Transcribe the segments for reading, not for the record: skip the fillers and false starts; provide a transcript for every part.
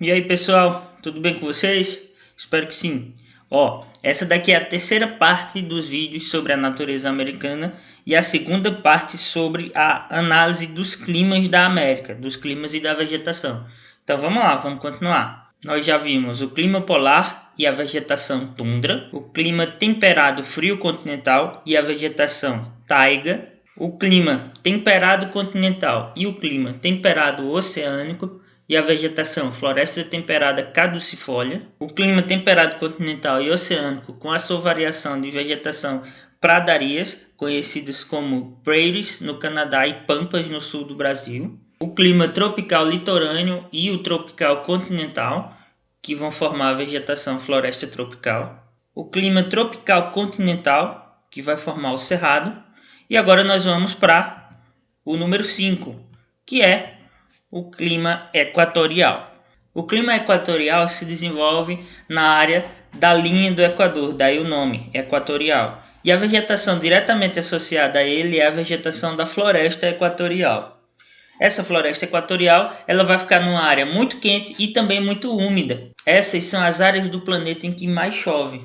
E aí pessoal, tudo bem com vocês? Espero que sim. Essa daqui é a terceira parte dos vídeos sobre a natureza americana e a segunda parte sobre a análise dos climas da América, dos climas e da vegetação. Então vamos lá, vamos continuar. Nós já vimos o clima polar e a vegetação tundra, o clima temperado frio continental e a vegetação taiga, o clima temperado continental e o clima temperado oceânico e a vegetação floresta temperada caducifólia, o clima temperado continental e oceânico com a sua variação de vegetação pradarias, conhecidas como prairies no Canadá e pampas no sul do Brasil, o clima tropical litorâneo e o tropical continental, que vão formar a vegetação floresta tropical, o clima tropical continental, que vai formar o cerrado, e agora nós vamos para o número 5, que é o clima equatorial. O clima equatorial se desenvolve na área da linha do Equador, daí o nome, equatorial. E a vegetação diretamente associada a ele é a vegetação da floresta equatorial. Essa floresta equatorial ela vai ficar numa área muito quente e também muito úmida. Essas são as áreas do planeta em que mais chove.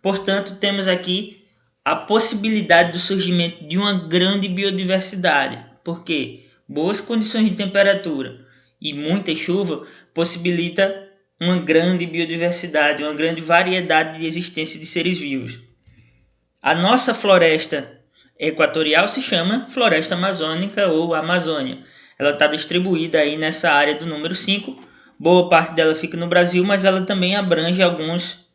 Portanto, temos aqui a possibilidade do surgimento de uma grande biodiversidade. Por quê? Boas condições de temperatura e muita chuva possibilita uma grande biodiversidade, uma grande variedade de existência de seres vivos. A nossa floresta equatorial se chama Floresta Amazônica ou Amazônia. Ela está distribuída aí nessa área do número 5. Boa parte dela fica no Brasil, mas ela também abrange alguns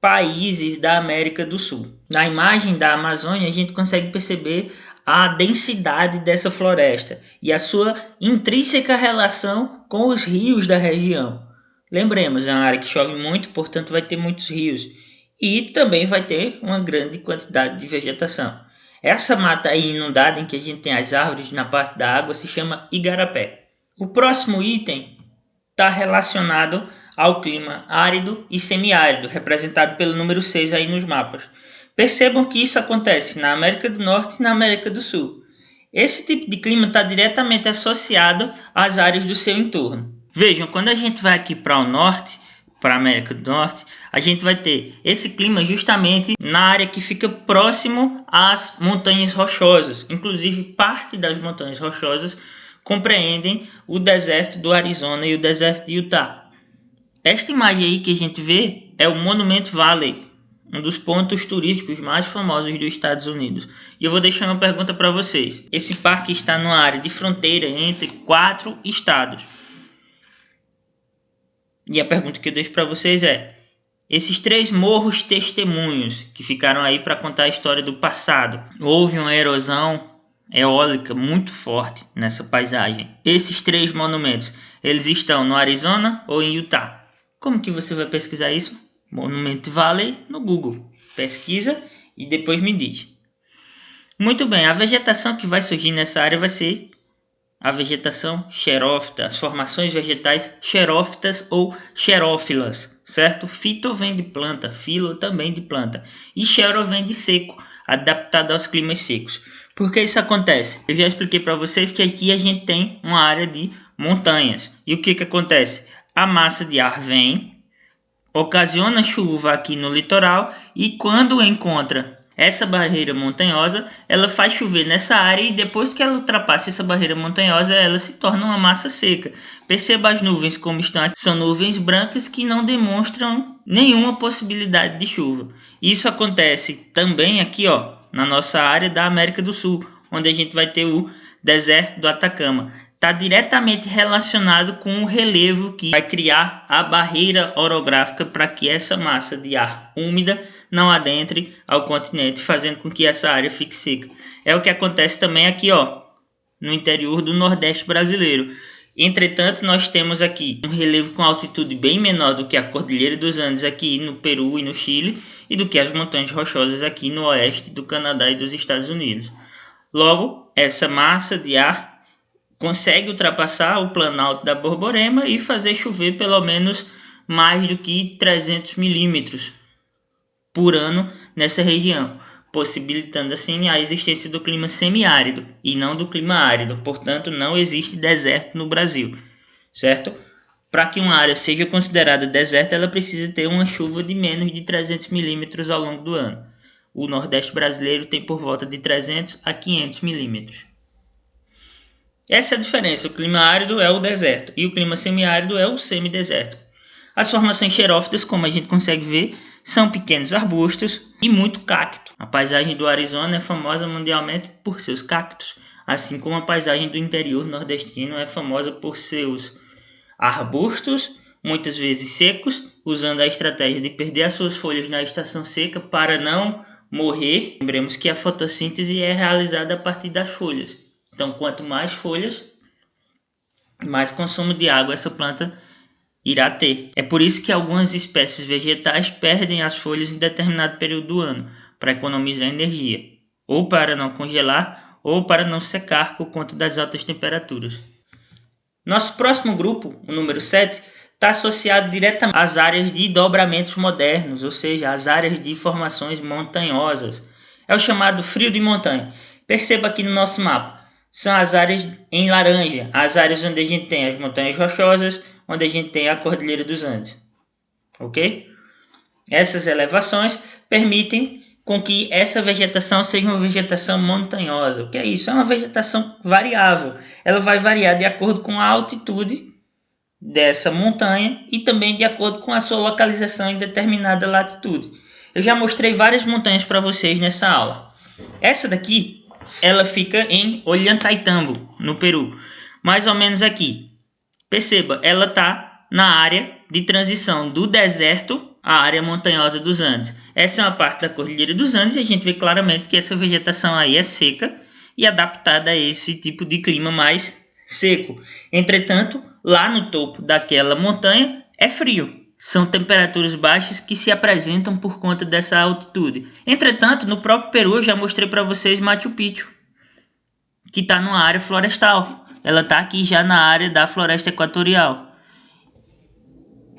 países da América do Sul. Na imagem da Amazônia, a gente consegue perceber a densidade dessa floresta e a sua intrínseca relação com os rios da região. Lembremos, é uma área que chove muito, portanto vai ter muitos rios e também vai ter uma grande quantidade de vegetação. Essa mata aí inundada em que a gente tem as árvores na parte da água se chama igarapé. O próximo item está relacionado ao clima árido e semiárido, representado pelo número 6 aí nos mapas. Percebam que isso acontece na América do Norte e na América do Sul. Esse tipo de clima está diretamente associado às áreas do seu entorno. Vejam, quando a gente vai aqui para o norte, para a América do Norte, a gente vai ter esse clima justamente na área que fica próximo às montanhas rochosas. Inclusive, parte das montanhas rochosas compreendem o deserto do Arizona e o deserto de Utah. Esta imagem aí que a gente vê é o Monument Valley, um dos pontos turísticos mais famosos dos Estados Unidos. E eu vou deixar uma pergunta para vocês. Esse parque está numa área de fronteira entre 4 estados. E a pergunta que eu deixo para vocês é: esses 3 morros testemunhos que ficaram aí para contar a história do passado, houve uma erosão eólica muito forte nessa paisagem. Esses 3 monumentos, eles estão no Arizona ou em Utah? Como que você vai pesquisar isso? Monument Valley no Google. Pesquisa e depois me diz. Muito bem, a vegetação que vai surgir nessa área vai ser a vegetação xerófita, as formações vegetais xerófitas ou xerófilas, certo? Fito vem de planta, filo também de planta e xero vem de seco, adaptado aos climas secos. Por que isso acontece? Eu já expliquei para vocês que aqui a gente tem uma área de montanhas. E o que acontece? A massa de ar vem, ocasiona chuva aqui no litoral e quando encontra essa barreira montanhosa, ela faz chover nessa área e depois que ela ultrapassa essa barreira montanhosa, ela se torna uma massa seca. Perceba as nuvens como estão aqui. São nuvens brancas que não demonstram nenhuma possibilidade de chuva. Isso acontece também aqui, na nossa área da América do Sul, onde a gente vai ter o deserto do Atacama. Está diretamente relacionado com o relevo que vai criar a barreira orográfica para que essa massa de ar úmida não adentre ao continente, fazendo com que essa área fique seca. É o que acontece também aqui, no interior do Nordeste brasileiro. Entretanto, nós temos aqui um relevo com altitude bem menor do que a Cordilheira dos Andes aqui no Peru e no Chile e do que as montanhas rochosas aqui no oeste do Canadá e dos Estados Unidos. Logo, essa massa de ar consegue ultrapassar o planalto da Borborema e fazer chover pelo menos mais do que 300 milímetros por ano nessa região, possibilitando assim a existência do clima semiárido e não do clima árido. Portanto, não existe deserto no Brasil, certo? Para que uma área seja considerada deserta, ela precisa ter uma chuva de menos de 300 milímetros ao longo do ano. O Nordeste brasileiro tem por volta de 300 a 500 milímetros. Essa é a diferença. O clima árido é o deserto e o clima semiárido é o semideserto. As formações xerófitas, como a gente consegue ver, são pequenos arbustos e muito cacto. A paisagem do Arizona é famosa mundialmente por seus cactos, assim como a paisagem do interior nordestino é famosa por seus arbustos, muitas vezes secos, usando a estratégia de perder as suas folhas na estação seca para não morrer. Lembremos que a fotossíntese é realizada a partir das folhas. Então, quanto mais folhas, mais consumo de água essa planta irá ter. É por isso que algumas espécies vegetais perdem as folhas em determinado período do ano, para economizar energia, ou para não congelar, ou para não secar por conta das altas temperaturas. Nosso próximo grupo, o número 7, está associado diretamente às áreas de dobramentos modernos, ou seja, às áreas de formações montanhosas. É o chamado frio de montanha. Perceba aqui no nosso mapa, são as áreas em laranja, as áreas onde a gente tem as montanhas rochosas, onde a gente tem a Cordilheira dos Andes. Ok? Essas elevações permitem com que essa vegetação seja uma vegetação montanhosa. O que é isso? É uma vegetação variável. Ela vai variar de acordo com a altitude dessa montanha e também de acordo com a sua localização em determinada latitude. Eu já mostrei várias montanhas para vocês nessa aula. Essa daqui, ela fica em Ollantaytambo, no Peru. Mais ou menos aqui. Perceba, ela está na área de transição do deserto à área montanhosa dos Andes. Essa é uma parte da Cordilheira dos Andes e a gente vê claramente que essa vegetação aí é seca e adaptada a esse tipo de clima mais seco. Entretanto, lá no topo daquela montanha é frio. São temperaturas baixas que se apresentam por conta dessa altitude. Entretanto, no próprio Peru eu já mostrei para vocês Machu Picchu, que está numa área florestal. Ela está aqui já na área da floresta equatorial.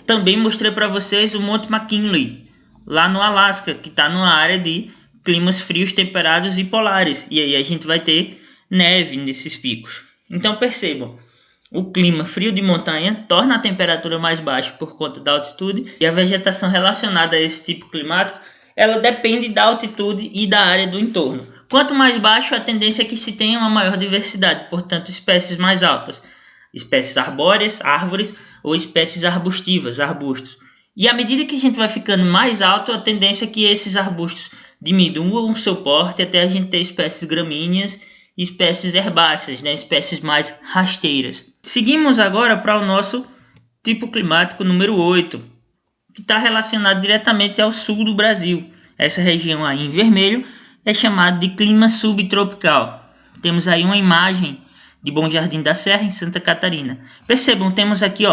Também mostrei para vocês o Monte McKinley, lá no Alasca, que está numa área de climas frios, temperados e polares. E aí a gente vai ter neve nesses picos. Então percebam, o clima frio de montanha torna a temperatura mais baixa por conta da altitude. E a vegetação relacionada a esse tipo climático, ela depende da altitude e da área do entorno. Quanto mais baixo, a tendência é que se tenha uma maior diversidade, portanto, espécies mais altas, espécies arbóreas, árvores, ou espécies arbustivas, arbustos. E à medida que a gente vai ficando mais alto, a tendência é que esses arbustos diminuam o seu porte até a gente ter espécies gramíneas e espécies herbáceas, né? Espécies mais rasteiras. Seguimos agora para o nosso tipo climático número 8, que está relacionado diretamente ao sul do Brasil. Essa região aí em vermelho é chamado de clima subtropical. Temos aí uma imagem de Bom Jardim da Serra, em Santa Catarina. Percebam, temos aqui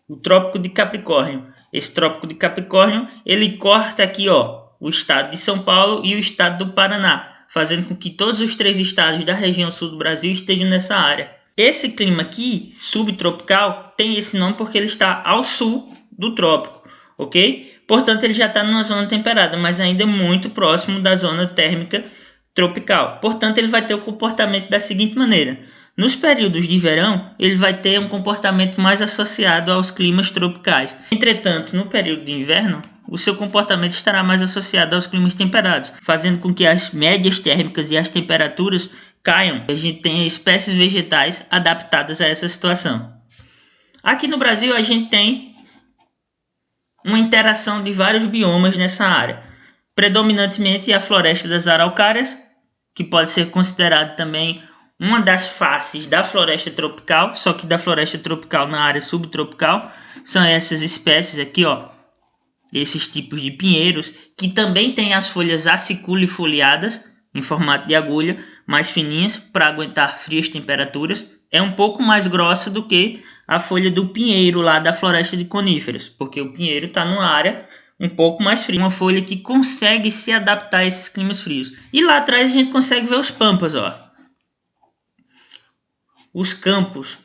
o Trópico de Capricórnio. Esse Trópico de Capricórnio, ele corta aqui o estado de São Paulo e o estado do Paraná, fazendo com que todos os 3 estados da região sul do Brasil estejam nessa área. Esse clima aqui, subtropical, tem esse nome porque ele está ao sul do trópico, ok? Portanto, ele já está numa zona temperada, mas ainda muito próximo da zona térmica tropical. Portanto, ele vai ter o comportamento da seguinte maneira. Nos períodos de verão, ele vai ter um comportamento mais associado aos climas tropicais. Entretanto, no período de inverno, o seu comportamento estará mais associado aos climas temperados, fazendo com que as médias térmicas e as temperaturas caiam. A gente tem espécies vegetais adaptadas a essa situação. Aqui no Brasil, a gente tem uma interação de vários biomas nessa área. Predominantemente a floresta das araucárias, que pode ser considerada também uma das faces da floresta tropical, só que da floresta tropical na área subtropical. São essas espécies aqui, esses tipos de pinheiros, que também têm as folhas aciculifoliadas, em formato de agulha, mais fininhas, para aguentar frias temperaturas. É um pouco mais grossa do que a folha do pinheiro lá da floresta de coníferas, porque o pinheiro está numa área um pouco mais fria, uma folha que consegue se adaptar a esses climas frios. E lá atrás a gente consegue ver os pampas, os campos,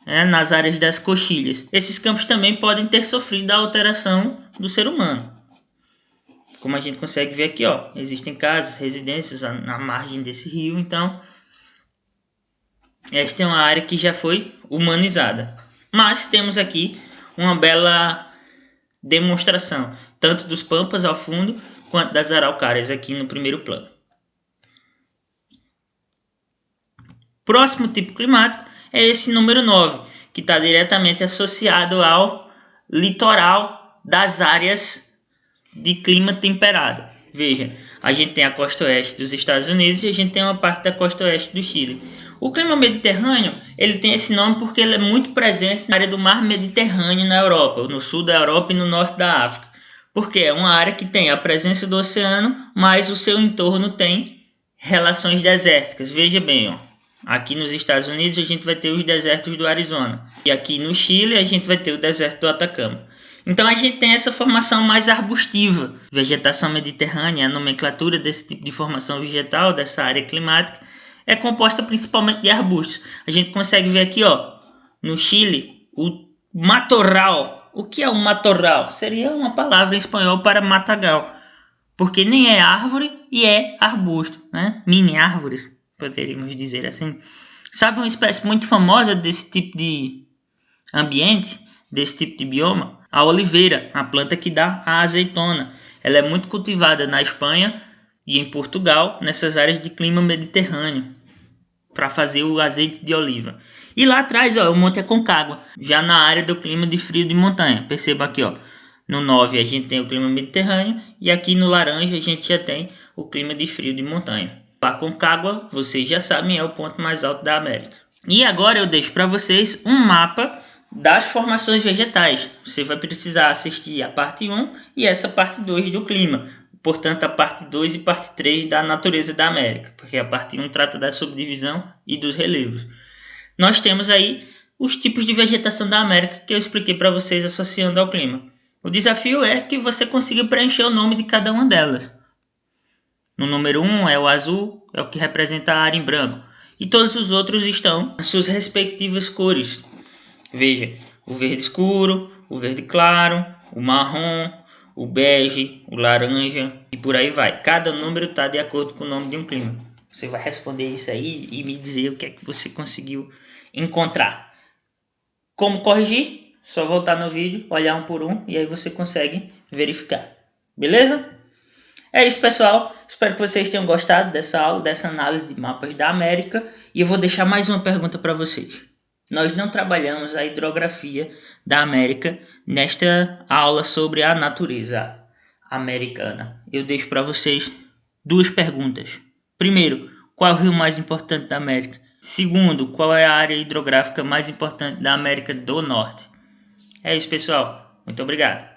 nas áreas das coxilhas. Esses campos também podem ter sofrido a alteração do ser humano. Como a gente consegue ver aqui, existem casas, residências na margem desse rio, então esta é uma área que já foi humanizada. Mas temos aqui uma bela demonstração, tanto dos pampas ao fundo, quanto das araucárias aqui no primeiro plano. Próximo tipo climático é esse número 9, que está diretamente associado ao litoral das áreas de clima temperado. Veja, a gente tem a costa oeste dos Estados Unidos e a gente tem uma parte da costa oeste do Chile. O clima mediterrâneo, ele tem esse nome porque ele é muito presente na área do mar Mediterrâneo na Europa, no sul da Europa e no norte da África. Porque é uma área que tem a presença do oceano, mas o seu entorno tem relações desérticas. Veja bem, ó. Aqui nos Estados Unidos a gente vai ter os desertos do Arizona. E aqui no Chile a gente vai ter o deserto do Atacama. Então a gente tem essa formação mais arbustiva. Vegetação mediterrânea, a nomenclatura desse tipo de formação vegetal, dessa área climática, é composta principalmente de arbustos. A gente consegue ver aqui, ó, no Chile, o matorral. O que é um matorral? Seria uma palavra em espanhol para matagal. Porque nem é árvore e é arbusto, né? Mini árvores, poderíamos dizer assim. Sabe uma espécie muito famosa desse tipo de ambiente, desse tipo de bioma? A oliveira, a planta que dá a azeitona. Ela é muito cultivada na Espanha e em Portugal, nessas áreas de clima mediterrâneo, para fazer o azeite de oliva. E lá atrás, ó, o Monte Aconcagua, já na área do clima de frio de montanha. Perceba aqui, ó, no 9 a gente tem o clima mediterrâneo e aqui no laranja a gente já tem o clima de frio de montanha. A Aconcagua, vocês já sabem, é o ponto mais alto da América. E agora eu deixo para vocês um mapa das formações vegetais. Você vai precisar assistir a parte 1 e essa parte 2 do clima. Portanto, a parte 2 e parte 3 da natureza da América, porque a parte 1 trata da subdivisão e dos relevos. Nós temos aí os tipos de vegetação da América que eu expliquei para vocês associando ao clima. O desafio é que você consiga preencher o nome de cada uma delas. No número 1 é o azul, é o que representa a área em branco. E todos os outros estão nas suas respectivas cores. Veja, o verde escuro, o verde claro, o marrom, o bege, o laranja e por aí vai. Cada número está de acordo com o nome de um clima. Você vai responder isso aí e me dizer o que é que você conseguiu encontrar. Como corrigir? Só voltar no vídeo, olhar um por um e aí você consegue verificar. Beleza? É isso, pessoal. Espero que vocês tenham gostado dessa aula, dessa análise de mapas da América. E eu vou deixar mais uma pergunta para vocês. Nós não trabalhamos a hidrografia da América nesta aula sobre a natureza americana. Eu deixo para vocês duas perguntas. Primeiro, qual é o rio mais importante da América? Segundo, qual é a área hidrográfica mais importante da América do Norte? É isso, pessoal. Muito obrigado.